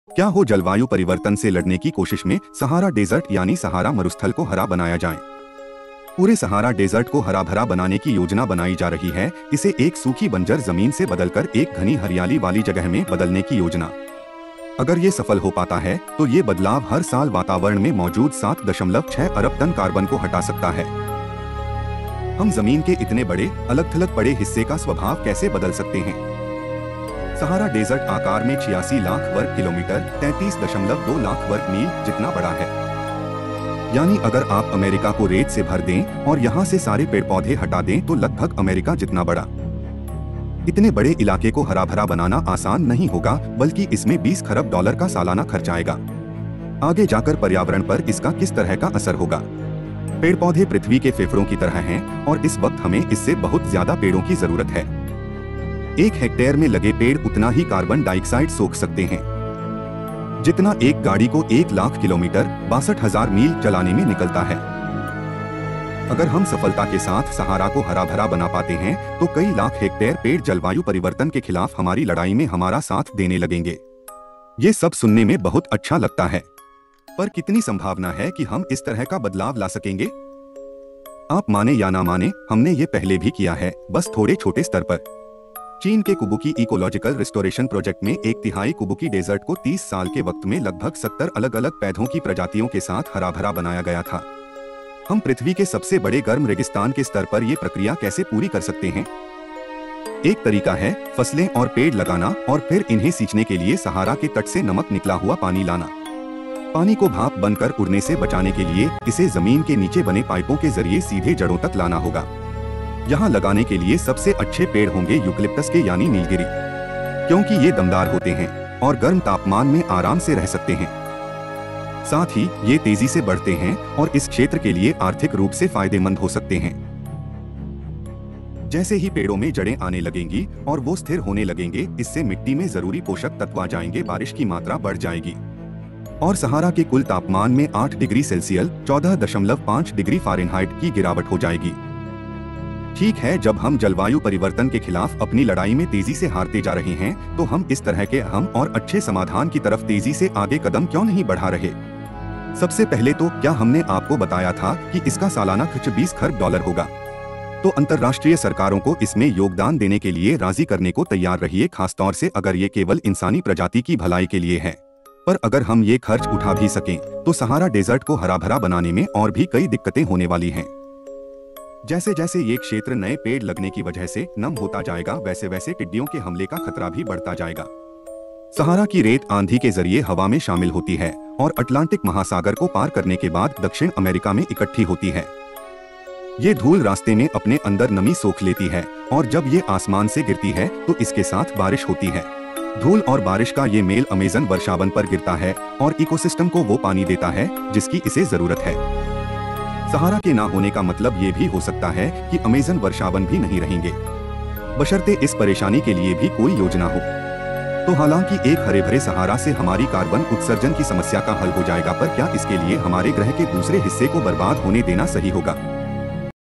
क्या हो जलवायु परिवर्तन से लड़ने की कोशिश में सहारा डेजर्ट यानी सहारा मरुस्थल को हरा बनाया जाए। पूरे सहारा डेजर्ट को हरा भरा बनाने की योजना बनाई जा रही है। इसे एक सूखी बंजर जमीन से बदलकर एक घनी हरियाली वाली जगह में बदलने की योजना। अगर ये सफल हो पाता है तो ये बदलाव हर साल वातावरण में मौजूद 7.6 अरब टन कार्बन को हटा सकता है। हम जमीन के इतने बड़े अलग थलग पड़े हिस्से का स्वभाव कैसे बदल सकते हैं? सहारा डेजर्ट आकार में 86 लाख वर्ग किलोमीटर 33.2 लाख वर्ग मील जितना बड़ा है। यानी अगर आप अमेरिका को रेत से भर दें और यहाँ से सारे पेड़ पौधे हटा दें तो लगभग अमेरिका जितना बड़ा। इतने बड़े इलाके को हरा भरा बनाना आसान नहीं होगा, बल्कि इसमें 20 खरब डॉलर का सालाना खर्च आएगा। आगे जाकर पर्यावरण पर इसका किस तरह का असर होगा? पेड़ पौधे पृथ्वी के फेफड़ों की तरह हैं और इस वक्त हमें इससे बहुत ज्यादा पेड़ों की जरूरत है। 1 हेक्टेयर में लगे पेड़ उतना ही कार्बन डाइऑक्साइड सोख सकते हैं जितना एक गाड़ी को 1 लाख किलोमीटर 62,000 मील चलाने में निकलता है। अगर हम सफलता के साथ सहारा को हरा भरा बना पाते हैं तो कई लाख हेक्टेयर पेड़ जलवायु परिवर्तन के खिलाफ हमारी लड़ाई में हमारा साथ देने लगेंगे। ये सब सुनने में बहुत अच्छा लगता है, पर कितनी संभावना है कि हम इस तरह का बदलाव ला सकेंगे? आप माने या ना माने, हमने ये पहले भी किया है, बस थोड़े छोटे स्तर पर। चीन के कुबुकी इकोलॉजिकल रिस्टोरेशन प्रोजेक्ट में 1/3 कुबुकी डेजर्ट को 30 साल के वक्त में लगभग 70 अलग अलग पौधों की प्रजातियों के साथ हरा भरा बनाया गया था। हम पृथ्वी के सबसे बड़े गर्म रेगिस्तान के स्तर पर ये प्रक्रिया कैसे पूरी कर सकते हैं? एक तरीका है फसलें और पेड़ लगाना और फिर इन्हें सींचने के लिए सहारा के तट से नमक निकला हुआ पानी लाना। पानी को भाप बनकर उड़ने से बचाने के लिए इसे जमीन के नीचे बने पाइपों के जरिए सीधे जड़ों तक लाना होगा। यहाँ लगाने के लिए सबसे अच्छे पेड़ होंगे यूकलिप्टस के यानी नीलगिरी, क्योंकि ये दमदार होते हैं और गर्म तापमान में आराम से रह सकते हैं। साथ ही ये तेजी से बढ़ते हैं और इस क्षेत्र के लिए आर्थिक रूप से फायदेमंद हो सकते हैं। जैसे ही पेड़ों में जड़ें आने लगेंगी और वो स्थिर होने लगेंगे, इससे मिट्टी में जरूरी पोषक तत्व आ जाएंगे, बारिश की मात्रा बढ़ जाएगी और सहारा के कुल तापमान में 8 डिग्री सेल्सियस 14.5 डिग्री फ़ारेनहाइट की गिरावट हो जाएगी। ठीक है, जब हम जलवायु परिवर्तन के खिलाफ अपनी लड़ाई में तेजी से हारते जा रहे हैं तो हम इस तरह के अहम और अच्छे समाधान की तरफ तेजी से आगे कदम क्यों नहीं बढ़ा रहे? सबसे पहले तो क्या हमने आपको बताया था कि इसका सालाना खर्च 20 खरब डॉलर होगा? तो अंतर्राष्ट्रीय सरकारों को इसमें योगदान देने के लिए राजी करने को तैयार रहिए, खासतौर से अगर ये केवल इंसानी प्रजाति की भलाई के लिए है। पर अगर हम ये खर्च उठा भी सकें तो सहारा डेजर्ट को हरा भरा बनाने में और भी कई दिक्कतें होने वाली हैं। जैसे जैसे ये क्षेत्र नए पेड़ लगने की वजह से नम होता जाएगा, वैसे वैसे टिड्डियों के हमले का खतरा भी बढ़ता जाएगा। सहारा की रेत आंधी के जरिए हवा में शामिल होती है और अटलांटिक महासागर को पार करने के बाद दक्षिण अमेरिका में इकट्ठी होती है। ये धूल रास्ते में अपने अंदर नमी सोख लेती है और जब ये आसमान से गिरती है तो इसके साथ बारिश होती है। धूल और बारिश का ये मेल अमेज़न वर्षावन पर गिरता है और इकोसिस्टम को वो पानी देता है जिसकी इसे जरूरत है। सहारा के ना होने का मतलब ये भी हो सकता है कि अमेज़न वर्षावन भी नहीं रहेंगे, बशर्ते इस परेशानी के लिए भी कोई योजना हो। तो हालांकि एक हरे भरे सहारा से हमारी कार्बन उत्सर्जन की समस्या का हल हो जाएगा, पर क्या इसके लिए हमारे ग्रह के दूसरे हिस्से को बर्बाद होने देना सही होगा?